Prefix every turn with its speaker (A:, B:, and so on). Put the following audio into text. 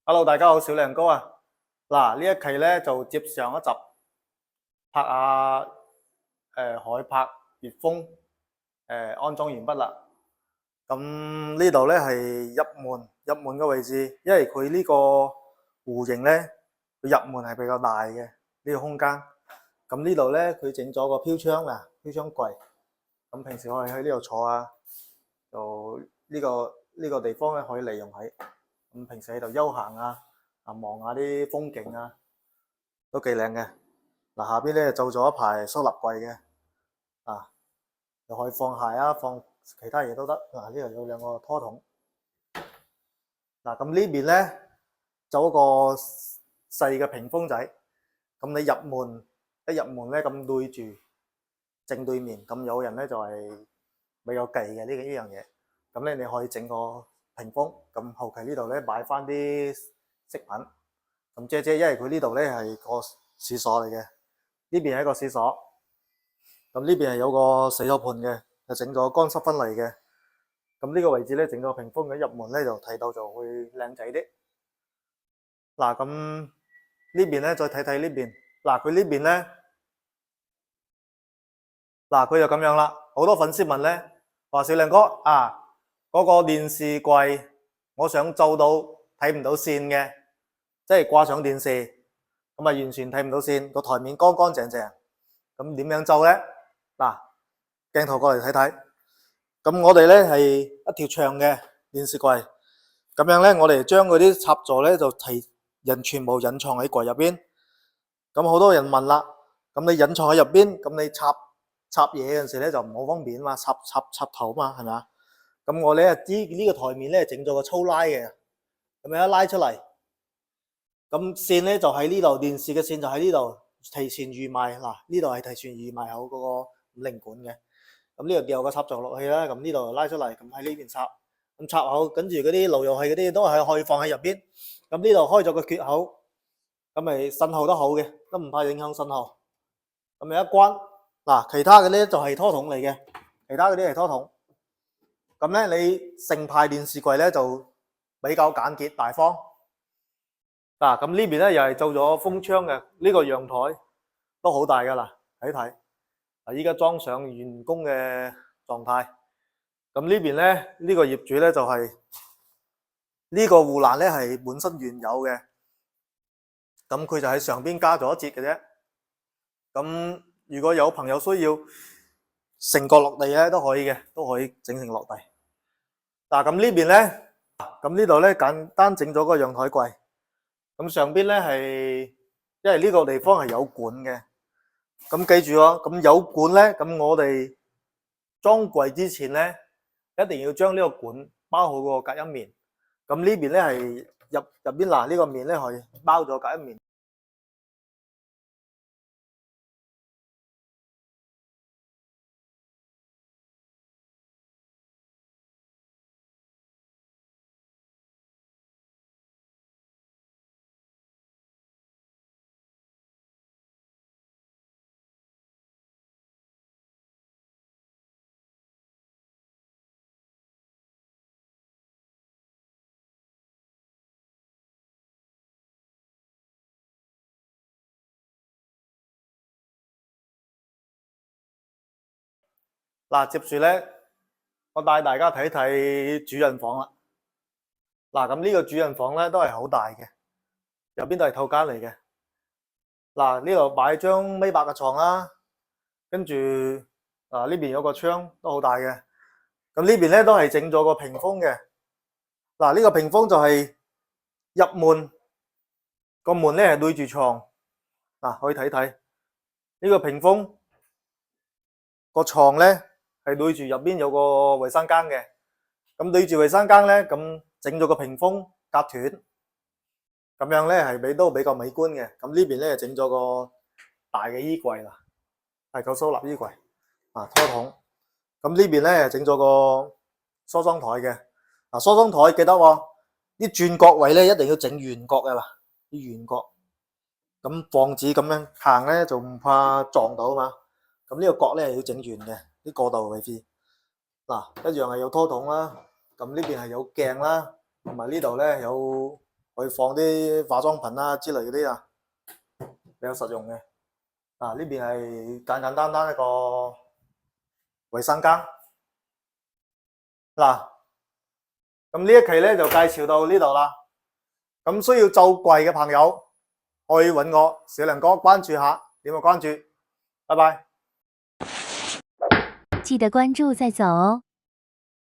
A: Hello，大家好，小亮哥啊。嗱，呢一期咧就接上一集拍下海拍粵風安裝完畢啦。咁呢度咧係入門嘅位置，因為佢呢個弧形咧，佢入門係比較大嘅呢個空間。咁呢度咧佢整咗個飄窗啊，飄窗櫃。咁平時可以喺呢度坐啊，就呢個地方咧可以利用喺咁平時喺度休閒啊。望下啲風景啊，都幾靚嘅。嗱，下邊咧就做咗一排收納櫃嘅，又可以放鞋啊，放其他嘢都得。嗱，呢度有兩個拖桶。嗱，咁呢邊咧就一個細嘅屏風仔。咁你一入門咧咁對住正對面，咁有人咧就係比較忌嘅呢樣嘢。咁咧你可以整個屏風，咁後期呢度咧擺翻啲飾品，咁因為佢呢度咧係個廁所嚟嘅，呢邊係一個廁所，咁呢邊係有個洗手盆嘅，就整咗乾濕分離嘅。咁呢個位置咧整個屏風嘅入門咧就睇到就會靚仔啲。嗱，咁呢邊咧再睇睇呢邊，嗱佢呢邊咧，嗱佢就咁樣啦。好多粉絲問咧話小亮哥啊，嗰個電視櫃我想做到睇唔到線嘅，即係掛上電視咁啊，完全睇唔到線，個台面乾乾淨淨。咁點樣做咧？嗱，鏡頭過嚟睇睇。咁我哋咧係一條長嘅電視櫃，咁樣咧我哋將嗰啲插座咧就全部隱藏喺櫃入邊。咁好多人問啦，咁你隱藏喺入邊，咁你插嘢嗰陣時咧就唔好方便嘛，插頭嘛，係咪啊？咁我咧呢個台面咧整咗個粗拉嘅，咁樣一拉出嚟，咁線咧就喺呢度，電視嘅線就喺呢度提前預埋。嗱，呢度係提前預埋好嗰個5零管嘅。咁呢度掉個插座落去啦，咁呢度拉出嚟，咁喺呢邊插，咁插好，跟住嗰啲路由器嗰啲都係可以放喺入邊。咁呢度開咗個缺口，咁咪信號都好嘅，都唔怕影響信號。咁咪一關，嗱，其他嘅咧就係拖筒嚟嘅，其他嗰啲係拖筒。咁咧你成排電視櫃咧就比較簡潔大方。嗱，咁呢邊咧又係做咗風窗嘅，呢個陽台都好大噶啦，睇睇。嗱，依家裝上完工嘅狀態。咁呢邊咧呢個業主咧就係呢個護欄咧係本身原有嘅，咁佢就喺上邊加咗一節嘅啫。咁如果有朋友需要成個落地咧都可以嘅，都可以整成落地。嗱，咁呢邊咧，咁呢度咧簡單整咗個陽台櫃。咁上邊咧係，因為呢個地方係有管嘅，咁記住咯。咁有管咧，咁我哋裝櫃之前咧，一定要將呢個管包好個隔音棉。咁呢邊咧係入邊嗱，呢個面咧係包咗隔音棉。嗱，接住咧，我帶大家睇睇主人房啦。嗱，咁呢個主人房咧都係好大嘅，入邊都係套間嚟嘅。嗱，呢度擺張米八嘅床啦，跟住呢邊有個窗都好大嘅。咁呢邊咧都係整咗個屏風嘅。嗱，呢個屏風就係入門個門咧係對住床。嗱，可以睇睇呢個屏風個床咧係對住入邊有個衛生間嘅。咁對住衛生間咧，咁整咗個屏風隔斷，咁樣咧係都比較美觀嘅。咁呢邊咧整咗個大嘅衣櫃啦，係個收納衣櫃拖筒。咁呢邊咧整咗個梳妝台嘅。梳妝台記得喎，啲轉角位咧一定要整圓角嘅啦，啲圓角，咁防止咁樣行咧就唔怕撞到嘛。咁呢個角咧係要整圓嘅，啲過渡位置。一樣係有拖筒啦。咁呢邊係有鏡啦，同埋呢度咧有可以放啲化妝品啊之類嗰啲啊，比較實用嘅。啊，呢邊係簡簡單單一個衛生間。嗱，咁呢一期咧就介紹到呢度啦。咁需要做櫃嘅朋友可以揾我小梁哥關注下，點個關注，拜拜。
B: 記得關注再走哦。